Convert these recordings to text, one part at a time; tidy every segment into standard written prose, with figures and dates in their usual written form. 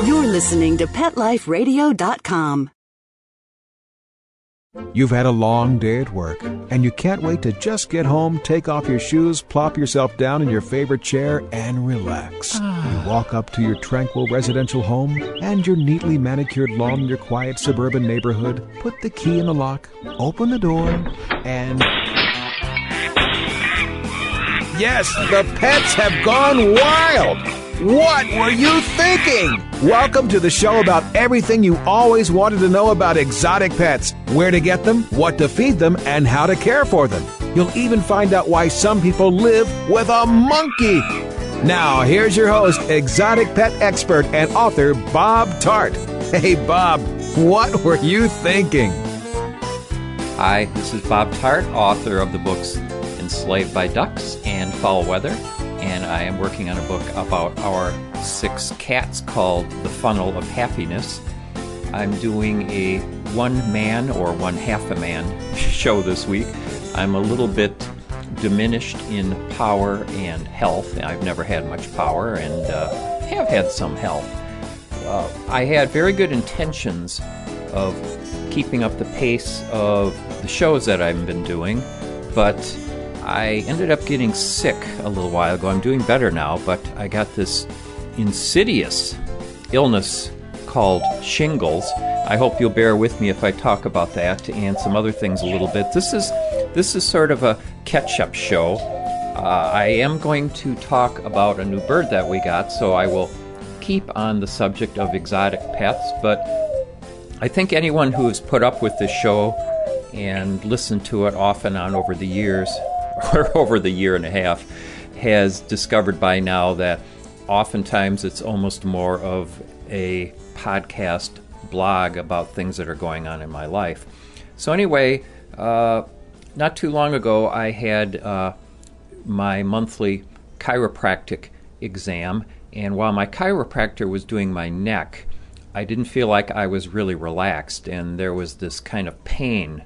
You're listening to PetLifeRadio.com. You've had a long day at work, and you can't wait to just get home, take off your shoes, plop yourself down in your favorite chair, and relax. You walk up to your tranquil residential home and your neatly manicured lawn in your quiet suburban neighborhood, put the key in the lock, open the door, and... Yes, the pets have gone wild! What were you thinking? Welcome to the show about everything you always wanted to know about exotic pets. Where to get them, what to feed them, and how to care for them. You'll even find out why some people live with a monkey. Now, here's your host, exotic pet expert and author Bob Tart. Hey, Bob, what were you thinking? Hi, this is Bob Tart, author of the books Enslaved by Ducks and Foul Weather. And I am working on a book about our 6 cats called The Funnel of Happiness. I'm doing a one-man or one-half-a-man show this week. I'm a little bit diminished in power and health. I've never had much power and have had some health. I had very good intentions of keeping up the pace of the shows that I've been doing, but I ended up getting sick a little while ago. I'm doing better now, but I got this insidious illness called shingles. I hope you'll bear with me if I talk about that and some other things a little bit. This is sort of a catch-up show. I am going to talk about a new bird that we got, so I will keep on the subject of exotic pets, but I think anyone who has put up with this show and listened to it off and on over the years, or over the year and a half, has discovered by now that oftentimes it's almost more of a podcast blog about things that are going on in my life. So anyway, not too long ago I had my monthly chiropractic exam, and while my chiropractor was doing my neck, I didn't feel like I was really relaxed, and there was this kind of pain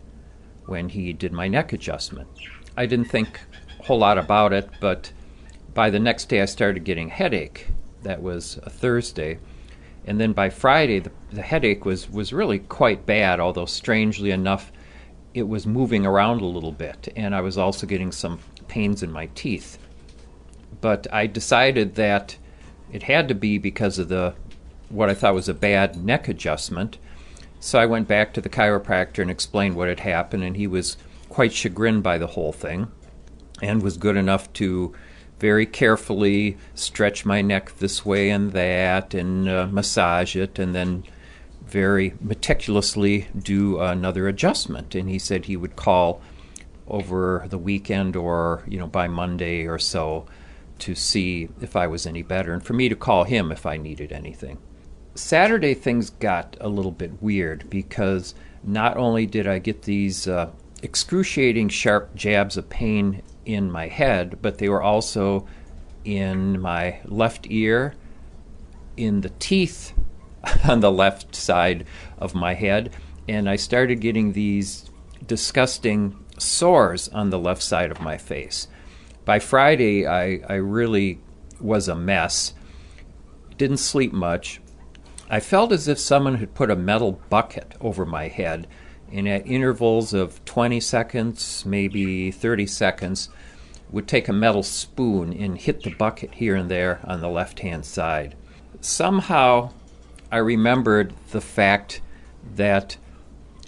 when he did my neck adjustment. I didn't think a whole lot about it, but by the next day I started getting a headache. That was a Thursday. And then by Friday, the headache was really quite bad, although strangely enough, it was moving around a little bit. And I was also getting some pains in my teeth. But I decided that it had to be because of what I thought was a bad neck adjustment. So I went back to the chiropractor and explained what had happened, and he was quite chagrined by the whole thing and was good enough to very carefully stretch my neck this way and that and massage it, and then very meticulously do another adjustment. And he said he would call over the weekend or by Monday or so to see if I was any better, and for me to call him if I needed anything. Saturday things got a little bit weird because not only did I get these excruciating sharp jabs of pain in my head, but they were also in my left ear, in the teeth on the left side of my head, and I started getting these disgusting sores on the left side of my face. By Friday, I really was a mess. Didn't sleep much. I felt as if someone had put a metal bucket over my head, and at intervals of 20 seconds, maybe 30 seconds, would take a metal spoon and hit the bucket here and there on the left-hand side. Somehow, I remembered the fact that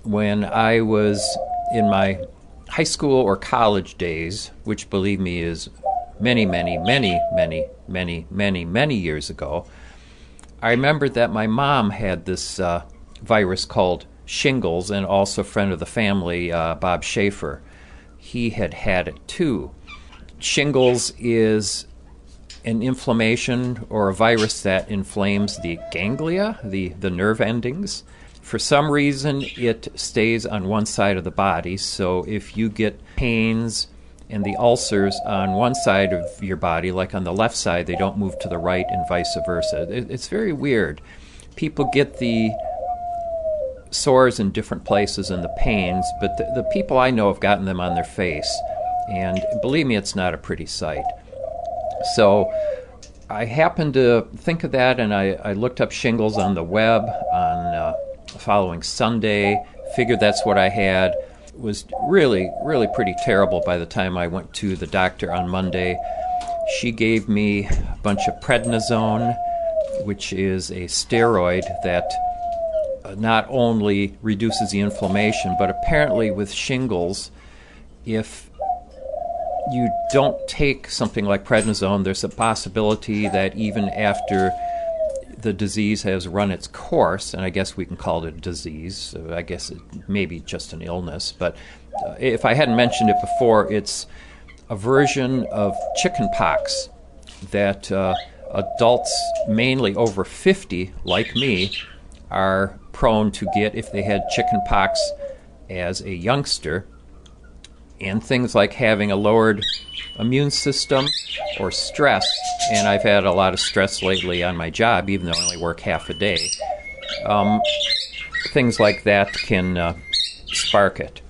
when I was in my high school or college days, which believe me is many years ago, I remembered that my mom had this virus called shingles, and also a friend of the family, Bob Schaefer. He had it too. Shingles is an inflammation or a virus that inflames the ganglia, the nerve endings. For some reason, it stays on one side of the body, so if you get pains and the ulcers on one side of your body, like on the left side, they don't move to the right and vice versa. It's very weird. People get the sores in different places and the pains, but the people I know have gotten them on their face, and believe me, it's not a pretty sight. So I happened to think of that, and I looked up shingles on the web on the following Sunday, figured that's what I had. It was really, really pretty terrible by the time I went to the doctor on Monday. She gave me a bunch of prednisone, which is a steroid that not only reduces the inflammation, but apparently with shingles, if you don't take something like prednisone, there's a possibility that even after the disease has run its course, and I guess we can call it a disease, so I guess it may be just an illness, but if I hadn't mentioned it before, it's a version of chickenpox that adults, mainly over 50, like me, are prone to get if they had chickenpox as a youngster. And things like having a lowered immune system or stress, and I've had a lot of stress lately on my job, even though I only work half a day. Things like that can spark it.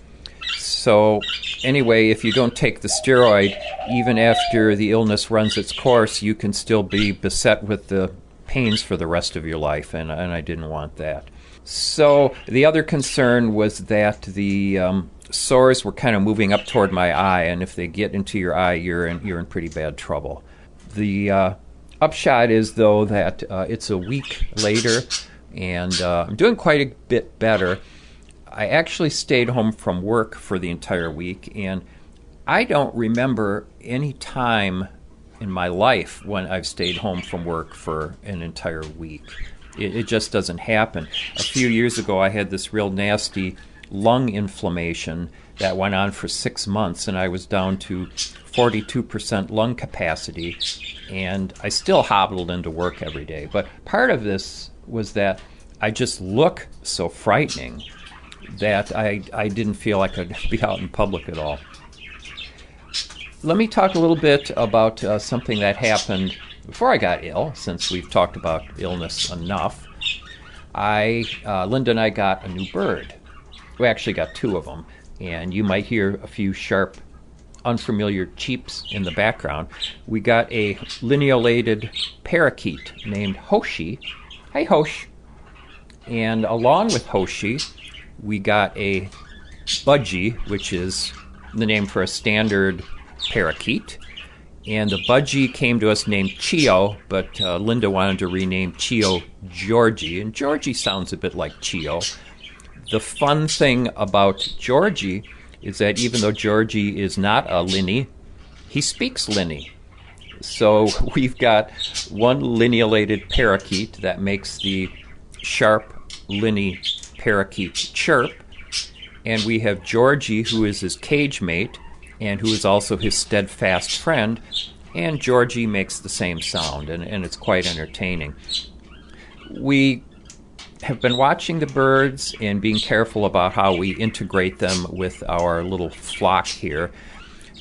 So anyway, if you don't take the steroid, even after the illness runs its course, you can still be beset with the pains for the rest of your life, and I didn't want that. So the other concern was that the sores were kind of moving up toward my eye, and if they get into your eye, you're in pretty bad trouble. The upshot is, though, that it's a week later, and I'm doing quite a bit better. I actually stayed home from work for the entire week, and I don't remember any time in my life when I've stayed home from work for an entire week. It just doesn't happen. A few years ago, I had this real nasty lung inflammation that went on for 6 months, and I was down to 42% lung capacity, and I still hobbled into work every day. But part of this was that I just look so frightening that I didn't feel I could be out in public at all. Let me talk a little bit about something that happened before I got ill, since we've talked about illness enough. Linda and I got a new bird. We actually got 2 of them, and you might hear a few sharp, unfamiliar cheeps in the background. We got a lineolated parakeet named Houshi. Hey, Hosh. And along with Houshi, we got a budgie, which is the name for a standard parakeet. And the budgie came to us named Chio, but Linda wanted to rename Chio Georgie, and Georgie sounds a bit like Chio. The fun thing about Georgie is that even though Georgie is not a linny, he speaks linny. So we've got one lineolated parakeet that makes the sharp linny parakeet chirp, and we have Georgie, who is his cage mate, and who is also his steadfast friend, and Georgie makes the same sound, and it's quite entertaining. We have been watching the birds and being careful about how we integrate them with our little flock here.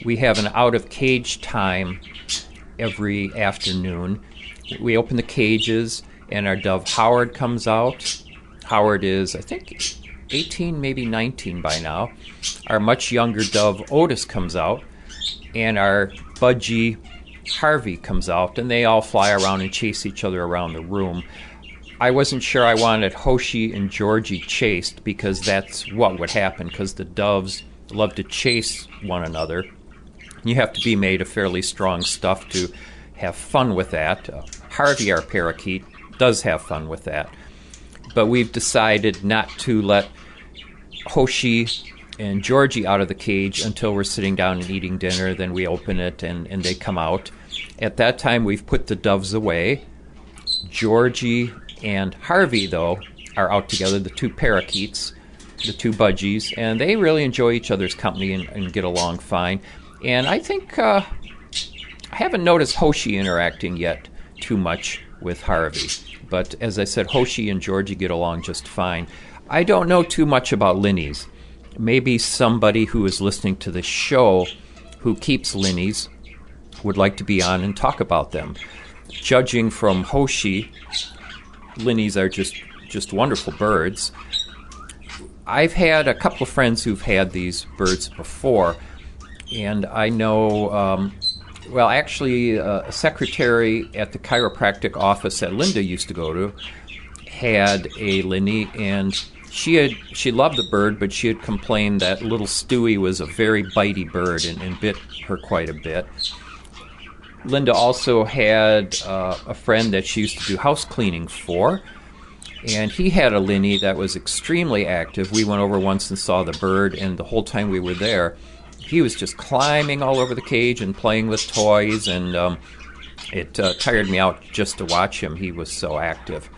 We have an out-of-cage time every afternoon. We open the cages, and our dove Howard comes out. Howard is, I think, 18, maybe 19 by now. Our much younger dove Otis comes out, and our budgie Harvey comes out, and they all fly around and chase each other around the room. I wasn't sure I wanted Houshi and Georgie chased, because that's what would happen, because the doves love to chase one another. You have to be made of fairly strong stuff to have fun with that. Harvey, our parakeet, does have fun with that. But we've decided not to let Houshi and Georgie out of the cage until we're sitting down and eating dinner. Then we open it and they come out. At that time, we've put the doves away. Georgie and Harvey, though, are out together, the 2 parakeets, the 2 budgies, and they really enjoy each other's company and get along fine. And I think I haven't noticed Houshi interacting yet too much with Harvey. But as I said, Houshi and Georgie get along just fine. I don't know too much about linnies. Maybe somebody who is listening to the show who keeps linnies would like to be on and talk about them. Judging from Houshi, linnies are just wonderful birds. I've had a couple of friends who've had these birds before, and I know Well, actually, a secretary at the chiropractic office that Linda used to go to had a Linny, and she loved the bird, but she had complained that little Stewie was a very bitey bird and bit her quite a bit. Linda also had a friend that she used to do house cleaning for, and he had a Linny that was extremely active. We went over once and saw the bird, and the whole time we were there, he was just climbing all over the cage and playing with toys, and it tired me out just to watch him. He was so active.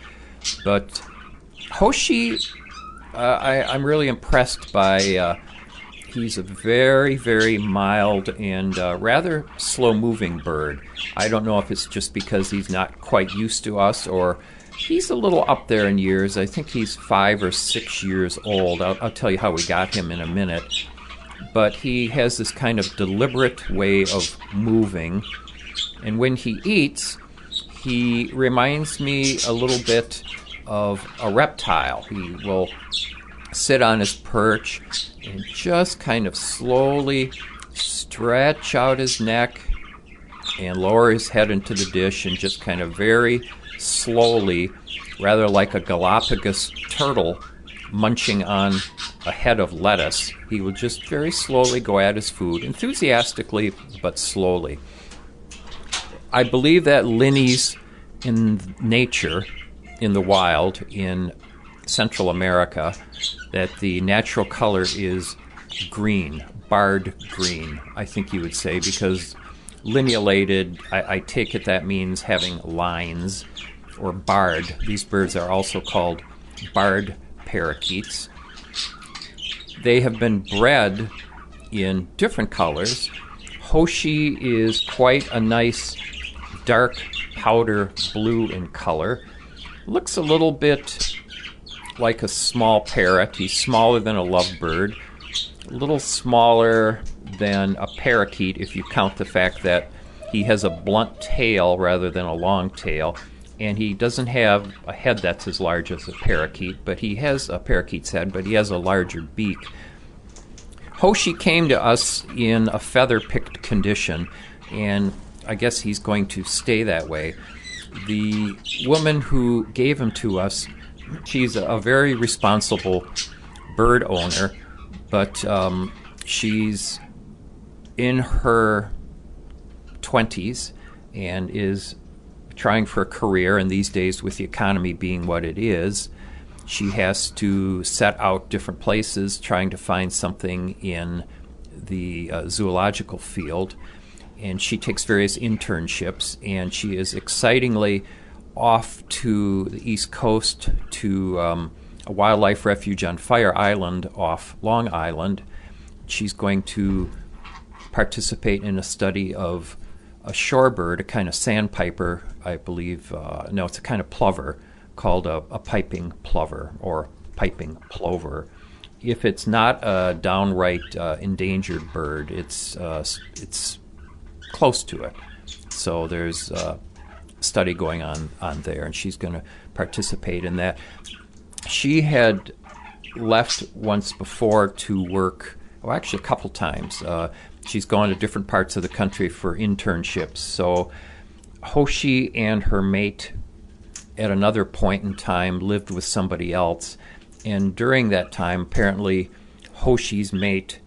But Hoshi, I'm really impressed by. He's a very, very mild and rather slow-moving bird. I don't know if it's just because he's not quite used to us, or he's a little up there in years. I think he's 5 or 6 years old. I'll tell you how we got him in a minute. But he has this kind of deliberate way of moving. And when he eats, he reminds me a little bit of a reptile. He will sit on his perch and just kind of slowly stretch out his neck and lower his head into the dish, and just kind of very slowly, rather like a Galapagos turtle munching on a head of lettuce, he will just very slowly go at his food, enthusiastically but slowly. I believe that Linnies in nature, in the wild, in Central America, that the natural color is green, barred green, I think you would say, because lineolated, I take it that means having lines, or barred. These birds are also called barred parakeets. They have been bred in different colors. Hoshi is quite a nice dark powder blue in color. Looks a little bit like a small parrot. He's smaller than a lovebird, a little smaller than a parakeet if you count the fact that he has a blunt tail rather than a long tail, and he doesn't have a head that's as large as a parakeet, but he has a parakeet's head, but he has a larger beak. Hoshi came to us in a feather-picked condition, and I guess he's going to stay that way. The woman who gave him to us, she's a very responsible bird owner, but she's in her 20s and is trying for a career, and these days with the economy being what it is, she has to set out different places trying to find something in the zoological field, and she takes various internships, and she is excitingly off to the East Coast to a wildlife refuge on Fire Island off Long Island. She's going to participate in a study of a shorebird, a kind of sandpiper, I believe. No, it's a kind of plover called a piping plover or piping plover. If it's not a downright endangered bird, it's close to it. So there's a study going on there, and she's going to participate in that. She had left once before to work, well, actually a couple times. She's gone to different parts of the country for internships. So Hoshi and her mate at another point in time lived with somebody else, and during that time apparently Hoshi's mate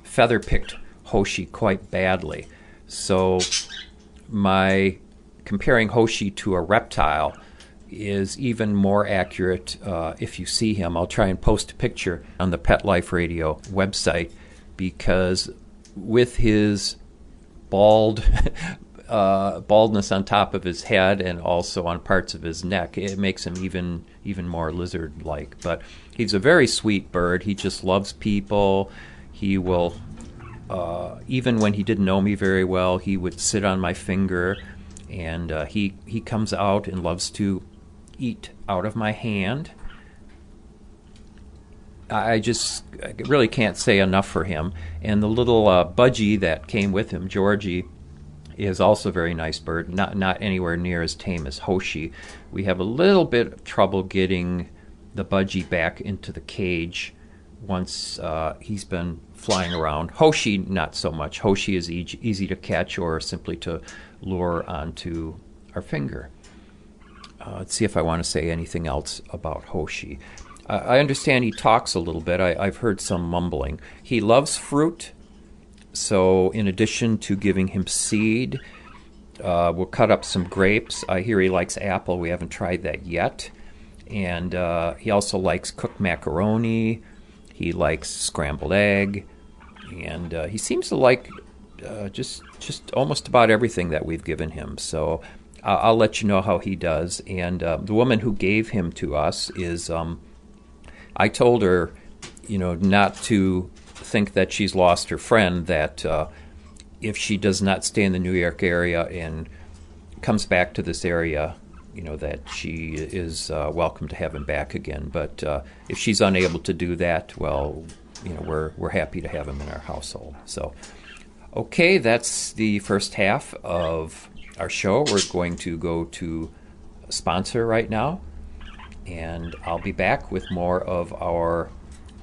feather-picked Hoshi quite badly. So my comparing Hoshi to a reptile is even more accurate if you see him. I'll try and post a picture on the Pet Life Radio website, because with his baldness on top of his head and also on parts of his neck, it makes him even more lizard-like. But he's a very sweet bird. He just loves people. He will, even when he didn't know me very well, he would sit on my finger, and he comes out and loves to eat out of my hand. I really can't say enough for him. And the little budgie that came with him, Georgie, is also a very nice bird, not anywhere near as tame as Hoshi. We have a little bit of trouble getting the budgie back into the cage once he's been flying around. Hoshi, not so much. Hoshi is easy to catch or simply to lure onto our finger. Let's see if I want to say anything else about Hoshi. I understand he talks a little bit. I've heard some mumbling. He loves fruit, so in addition to giving him seed, we'll cut up some grapes. I hear he likes apple. We haven't tried that yet. And he also likes cooked macaroni. He likes scrambled egg. And he seems to like just almost about everything that we've given him. So I'll let you know how he does. And the woman who gave him to us is... I told her, not to think that she's lost her friend, that if she does not stay in the New York area and comes back to this area, that she is welcome to have him back again. But if she's unable to do that, well, we're happy to have him in our household. So, okay, that's the first half of our show. We're going to go to a sponsor right now. And I'll be back with more of our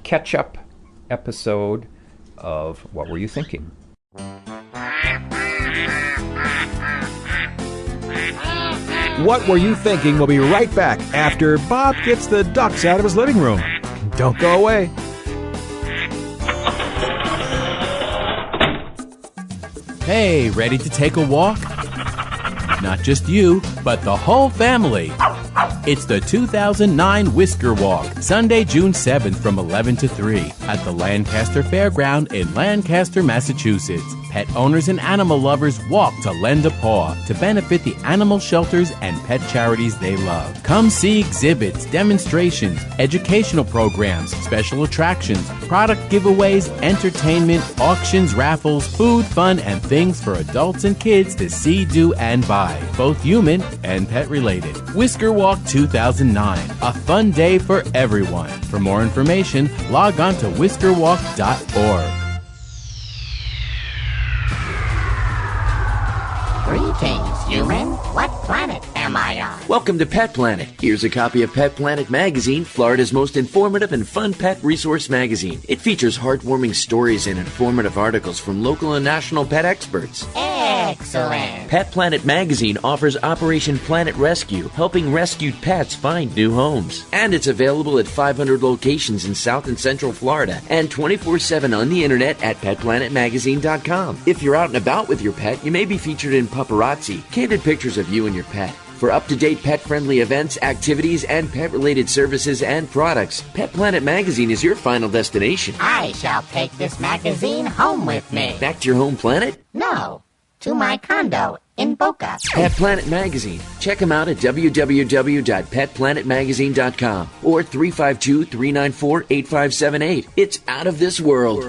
catch-up episode of What Were You Thinking? What Were You Thinking? We'll be right back after Bob gets the ducks out of his living room. Don't go away. Hey, ready to take a walk? Not just you, but the whole family. It's the 2009 Whisker Walk, Sunday, June 7th from 11 to 3 at the Lancaster Fairground in Lancaster, Massachusetts. Pet owners and animal lovers walk to lend a paw to benefit the animal shelters and pet charities they love. Come see exhibits, demonstrations, educational programs, special attractions, product giveaways, entertainment, auctions, raffles, food, fun, and things for adults and kids to see, do, and buy, both human and pet related. Whisker Walk 2009, a fun day for everyone. For more information, log on to whiskerwalk.org. Greetings, human. What planet am I on? Welcome to Pet Planet. Here's a copy of Pet Planet Magazine, Florida's most informative and fun pet resource magazine. It features heartwarming stories and informative articles from local and national pet experts. Excellent. Pet Planet Magazine offers Operation Planet Rescue, helping rescued pets find new homes. And it's available at 500 locations in South and Central Florida and 24/7 on the internet at petplanetmagazine.com. If you're out and about with your pet, you may be featured in Paparazzi, candid pictures of you and your pet. For up-to-date pet-friendly events, activities, and pet-related services and products, Pet Planet Magazine is your final destination. I shall take this magazine home with me. Back to your home planet? No, to my condo in Boca. Pet Planet Magazine. Check them out at www.petplanetmagazine.com or 352-394-8578. It's out of this world.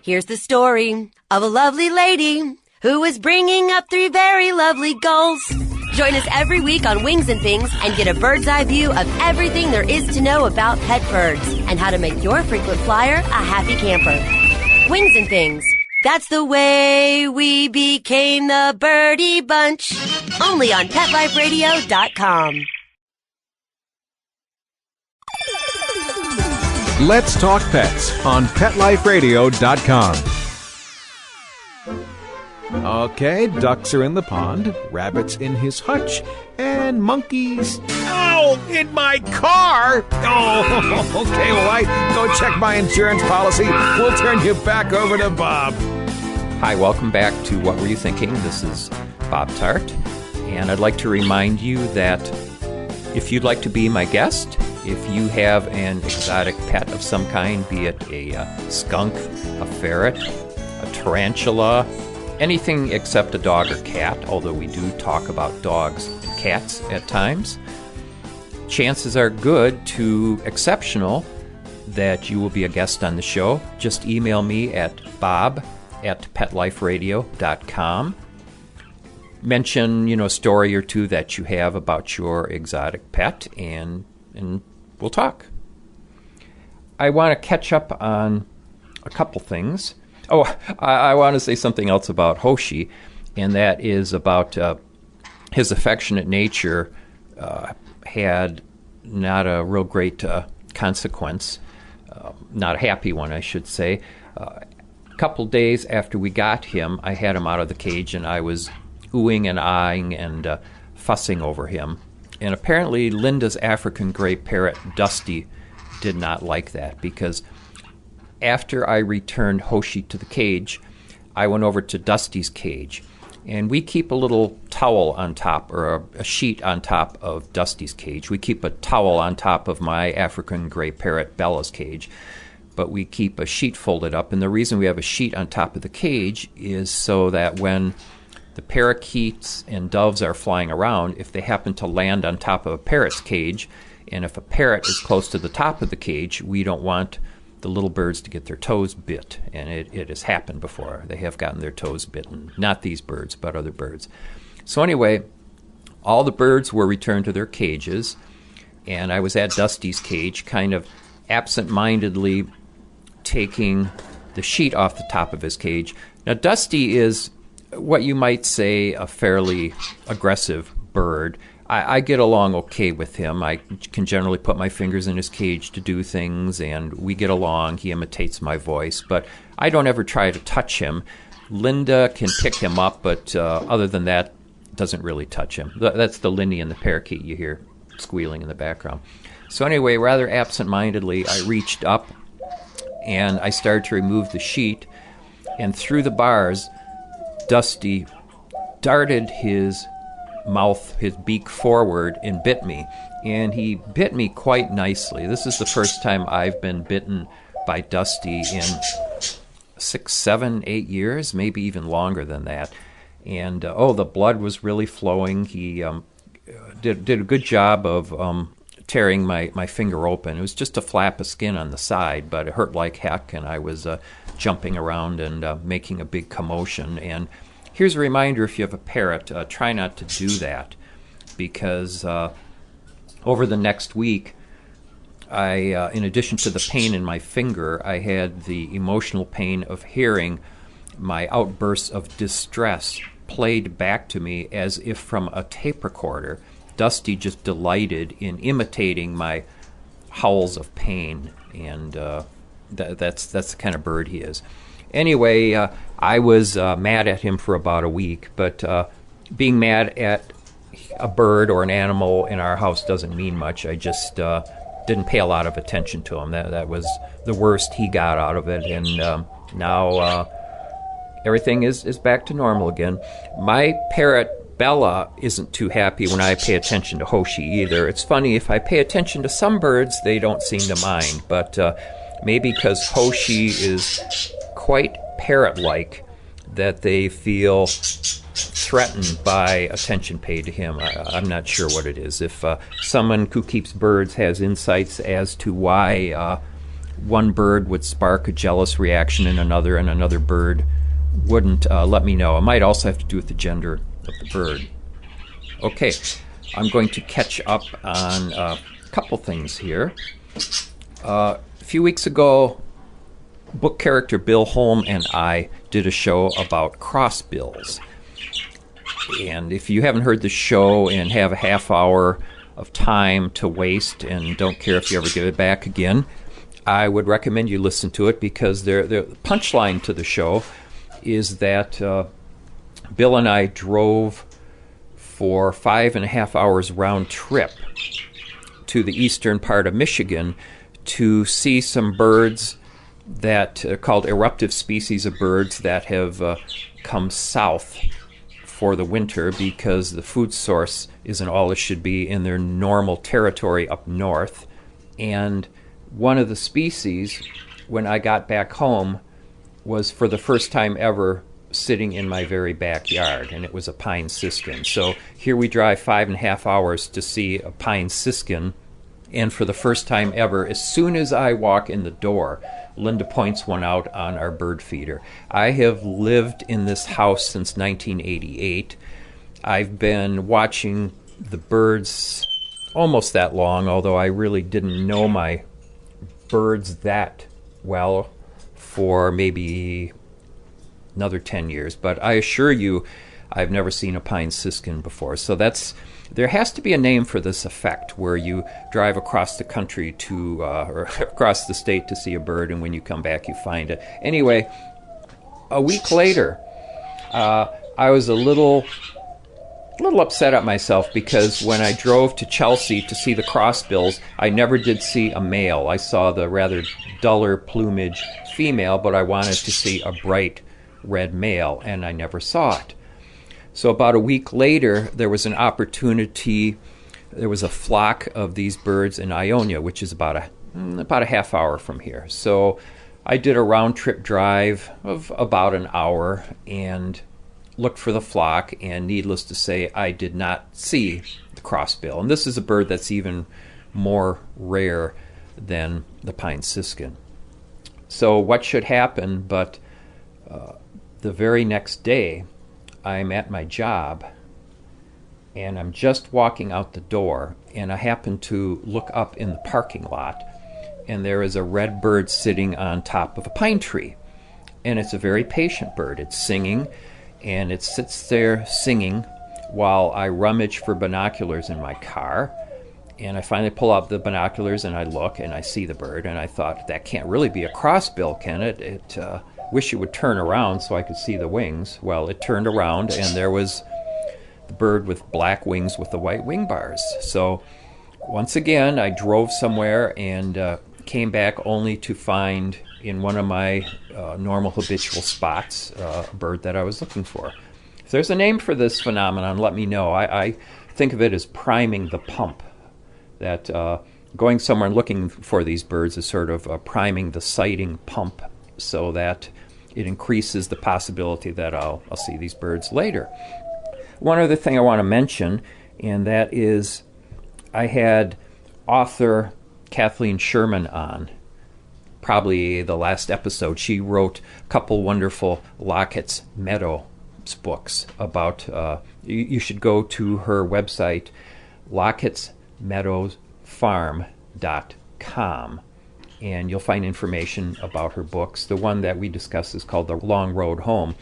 Here's the story of a lovely lady who is bringing up 3 very lovely goals. Join us every week on Wings and Things and get a bird's eye view of everything there is to know about pet birds and how to make your frequent flyer a happy camper. Wings and Things. That's the way we became the Birdie Bunch. Only on PetLifeRadio.com. Let's Talk Pets on PetLifeRadio.com. Okay, ducks are in the pond, rabbits in his hutch, and monkeys... Ow! In my car! Oh, okay, well, I go check my insurance policy. We'll turn you back over to Bob. Hi, welcome back to What Were You Thinking? This is Bob Tart, and I'd like to remind you that if you'd like to be my guest, if you have an exotic pet of some kind, be it a skunk, a ferret, a tarantula, anything except a dog or cat, although we do talk about dogs and cats at times, chances are good to exceptional that you will be a guest on the show. Just email me at bob@petliferadio.com. Mention, a story or two that you have about your exotic pet, and we'll talk. I want to catch up on a couple things. Oh, I want to say something else about Hoshi, and that is about his affectionate nature had not a real great consequence. Not a happy one, I should say. A couple days after we got him, I had him out of the cage, and I was oohing and aahing and fussing over him. And apparently Linda's African gray parrot, Dusty, did not like that, because after I returned Houshi to the cage, I went over to Dusty's cage, and we keep a little towel on top, or a sheet on top of Dusty's cage. We keep a towel on top of my African gray parrot, Bella's cage, but we keep a sheet folded up. And the reason we have a sheet on top of the cage is so that when the parakeets and doves are flying around, if they happen to land on top of a parrot's cage, and if a parrot is close to the top of the cage, we don't want the little birds to get their toes bit. And it has happened before. They have gotten their toes bitten. Not these birds, but other birds. So anyway, all the birds were returned to their cages, and I was at Dusty's cage, kind of absent-mindedly taking the sheet off the top of his cage. Now, Dusty is what you might say a fairly aggressive bird. I get along okay with him. I can generally put my fingers in his cage to do things, and we get along. He imitates my voice, but I don't ever try to touch him. Linda can pick him up, but other than that, doesn't really touch him. That's the Lindy and the parakeet you hear squealing in the background. So anyway, rather absent-mindedly, I reached up, and I started to remove the sheet, and through the bars, Dusty darted his mouth, his beak forward, and bit me. And he bit me quite nicely. This is the first time I've been bitten by Dusty in 6, 7, 8 years, maybe even longer than that. And the blood was really flowing. He did a good job of tearing my finger open. It was just a flap of skin on the side, but it hurt like heck, and I was jumping around and making a big commotion. And here's a reminder: if you have a parrot, try not to do that, because over the next week, I, in addition to the pain in my finger, I had the emotional pain of hearing my outbursts of distress played back to me as if from a tape recorder. Dusty just delighted in imitating my howls of pain, and that's the kind of bird he is. Anyway, I was mad at him for about a week, but being mad at a bird or an animal in our house doesn't mean much. I just didn't pay a lot of attention to him. That was the worst he got out of it, and now everything is back to normal again. My parrot, Bella, isn't too happy when I pay attention to Houshi either. It's funny, if I pay attention to some birds, they don't seem to mind, but maybe because Houshi is quite parrot-like, that they feel threatened by attention paid to him. I'm not sure what it is. If someone who keeps birds has insights as to why one bird would spark a jealous reaction in another, and another bird wouldn't, let me know. It might also have to do with the gender of the bird. Okay, I'm going to catch up on a couple things here. A few weeks ago, book character Bill Holm and I did a show about crossbills. And if you haven't heard the show and have a half hour of time to waste and don't care if you ever give it back again, I would recommend you listen to it, because the punchline to the show is that Bill and I drove for 5.5 hours round trip to the eastern part of Michigan to see some birds that are called eruptive species of birds that have come south for the winter, because the food source isn't all it should be in their normal territory up north. And one of the species, when I got back home, was for the first time ever sitting in my very backyard, and it was a pine siskin. So here we drive 5.5 hours to see a pine siskin, and for the first time ever, as soon as I walk in the door, Linda points one out on our bird feeder. I have lived in this house since 1988. I've been watching the birds almost that long, although I really didn't know my birds that well for maybe another 10 years. But I assure you, I've never seen a pine siskin before. So there has to be a name for this effect where you drive across the country to, or across the state to see a bird, and when you come back you find it. Anyway, a week later, I was a little upset at myself because when I drove to Chelsea to see the crossbills, I never did see a male. I saw the rather duller plumage female, but I wanted to see a bright red male, and I never saw it. So about a week later, there was an opportunity. There was a flock of these birds in Ionia, which is about a half hour from here. So I did a round-trip drive of about an hour and looked for the flock, and needless to say, I did not see the crossbill. And this is a bird that's even more rare than the pine siskin. So what should happen, but the very next day, I'm at my job, and I'm just walking out the door, and I happen to look up in the parking lot, and there is a red bird sitting on top of a pine tree. And it's a very patient bird. It's singing, and it sits there singing while I rummage for binoculars in my car. And I finally pull out the binoculars, and I look, and I see the bird, and I thought, that can't really be a crossbill, can it? Wish it would turn around so I could see the wings. Well, it turned around, and there was the bird with black wings with the white wing bars. So once again, I drove somewhere and came back only to find in one of my normal habitual spots a bird that I was looking for. If there's a name for this phenomenon, let me know. I think of it as priming the pump. That going somewhere and looking for these birds is sort of priming the sighting pump so that it increases the possibility that I'll see these birds later. One other thing I want to mention, and that is I had author Kathleen Schurman on, probably the last episode. She wrote a couple wonderful Lockett's Meadows books about, you should go to her website, lockettsmeadowsfarm.com, and you'll find information about her books. The one that we discussed is called The Long Road Home.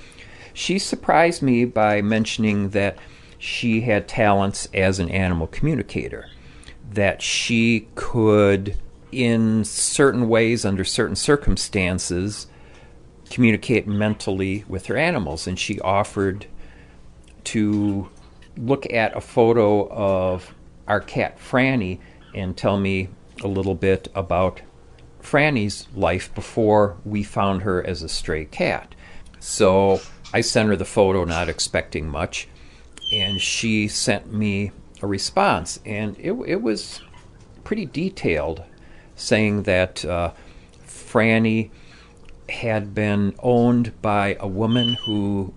She surprised me by mentioning that she had talents as an animal communicator, that she could, in certain ways, under certain circumstances, communicate mentally with her animals. And she offered to look at a photo of our cat Frannie and tell me a little bit about Frannie's life before we found her as a stray cat. So I sent her the photo, not expecting much, and she sent me a response, and it was pretty detailed, saying that Frannie had been owned by a woman who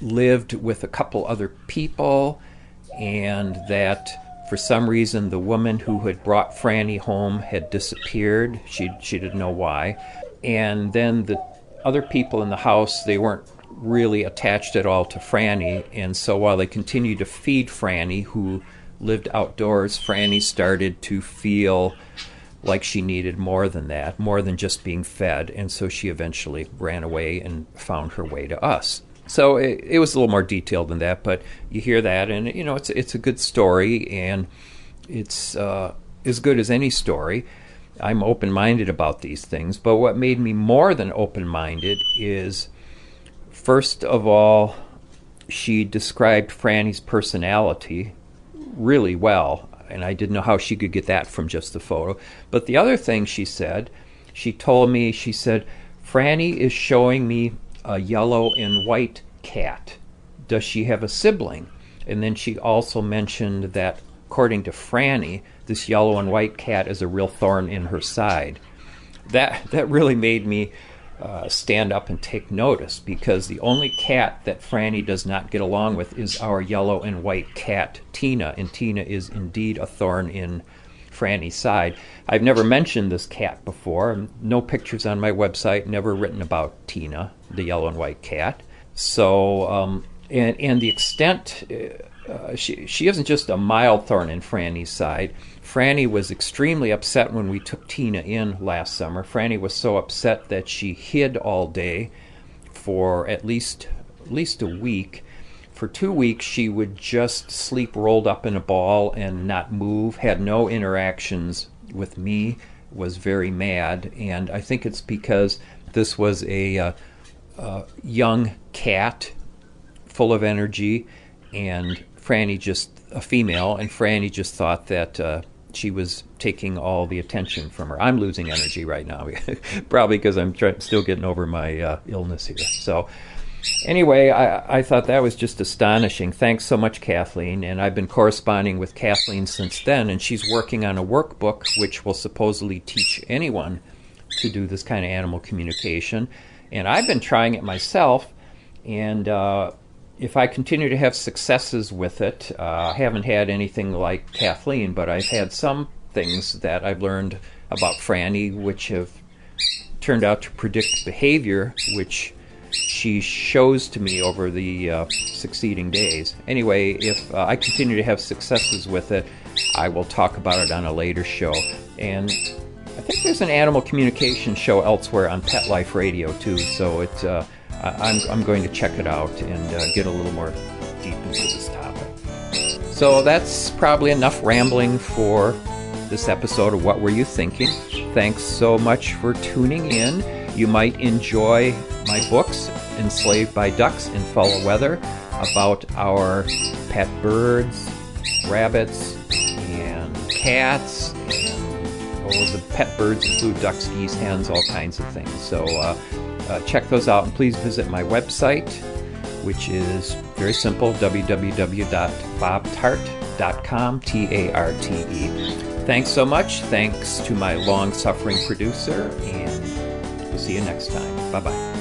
lived with a couple other people, and that for some reason the woman who had brought Frannie home had disappeared. She didn't know why. And then the other people in the house, they weren't really attached at all to Frannie, and so while they continued to feed Frannie, who lived outdoors, Frannie started to feel like she needed more than that, more than just being fed, and so she eventually ran away and found her way to us. So it was a little more detailed than that, but you hear that, and it's a good story, and it's as good as any story. I'm open-minded about these things, but what made me more than open-minded is, first of all, she described Frannie's personality really well, and I didn't know how she could get that from just the photo. But the other thing she said, she said, Frannie is showing me a yellow and white cat. Does she have a sibling? And then she also mentioned that, according to Frannie, this yellow and white cat is a real thorn in her side. That really made me stand up and take notice, because the only cat that Frannie does not get along with is our yellow and white cat, Tina, and Tina is indeed a thorn in Frannie's side. I've never mentioned this cat before. No pictures on my website, never written about Tina, the yellow and white cat. So, and the extent, she isn't just a mild thorn in Frannie's side. Frannie was extremely upset when we took Tina in last summer. Frannie was so upset that she hid all day for at least a week for 2 weeks, she would just sleep rolled up in a ball and not move, had no interactions with me, was very mad. And I think it's because this was a young cat, full of energy, and Frannie just a female, and Frannie just thought that she was taking all the attention from her. I'm losing energy right now, probably because I'm still getting over my illness here. So anyway, I thought that was just astonishing. Thanks so much, Kathleen. And I've been corresponding with Kathleen since then, and she's working on a workbook which will supposedly teach anyone to do this kind of animal communication. And I've been trying it myself, and if I continue to have successes with it, I haven't had anything like Kathleen, but I've had some things that I've learned about Frannie which have turned out to predict behavior, which she shows to me over the succeeding days. Anyway, if I continue to have successes with it, I will talk about it on a later show. And I think there's an animal communication show elsewhere on Pet Life Radio too, so it's I'm going to check it out and get a little more deep into this topic. So that's probably enough rambling for this episode of What Were You Thinking? Thanks so much for tuning in. You might enjoy my books, Enslaved by Ducks and Foul Weather, about our pet birds, rabbits, and cats, and the pet birds include ducks, geese, hens, all kinds of things. So check those out, and please visit my website, which is very simple, www.bobtarte.com, T-A-R-T-E. Thanks so much. Thanks to my long-suffering producer, and we'll see you next time. Bye-bye.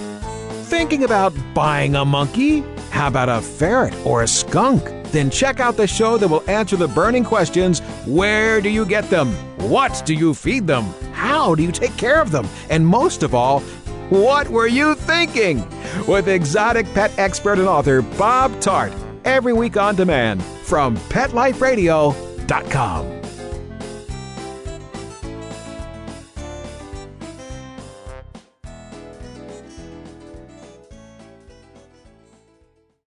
Thinking about buying a monkey? How about a ferret or a skunk? Then check out the show that will answer the burning questions. Where do you get them? What do you feed them? How do you take care of them? And most of all, what were you thinking? With exotic pet expert and author Bob Tarte, every week on demand from PetLifeRadio.com.